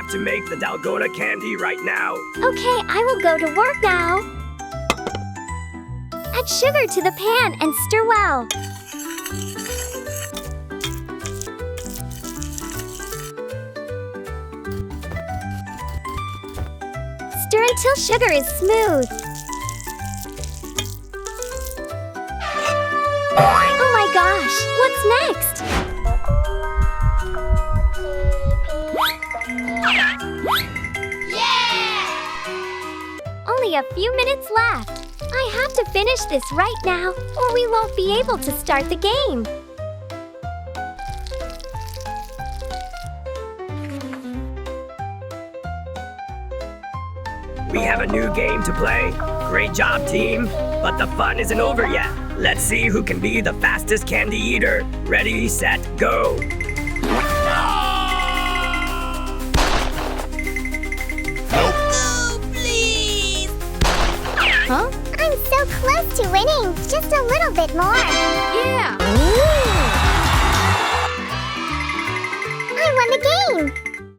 have to make the Dalgona candy right now. Okay, I will go to work now. Add sugar to the pan and stir well. Stir until sugar is smooth. Oh my gosh, what's next? Only a few minutes left. I have to finish this right now, or we won't be able to start the game. We have a new game to play. Great job, team. But the fun isn't over yet. Let's see who can be the fastest candy eater. Ready, set, go. Oh, please! Huh? I'm so close to winning. Just a little bit more. Yeah! I won the game.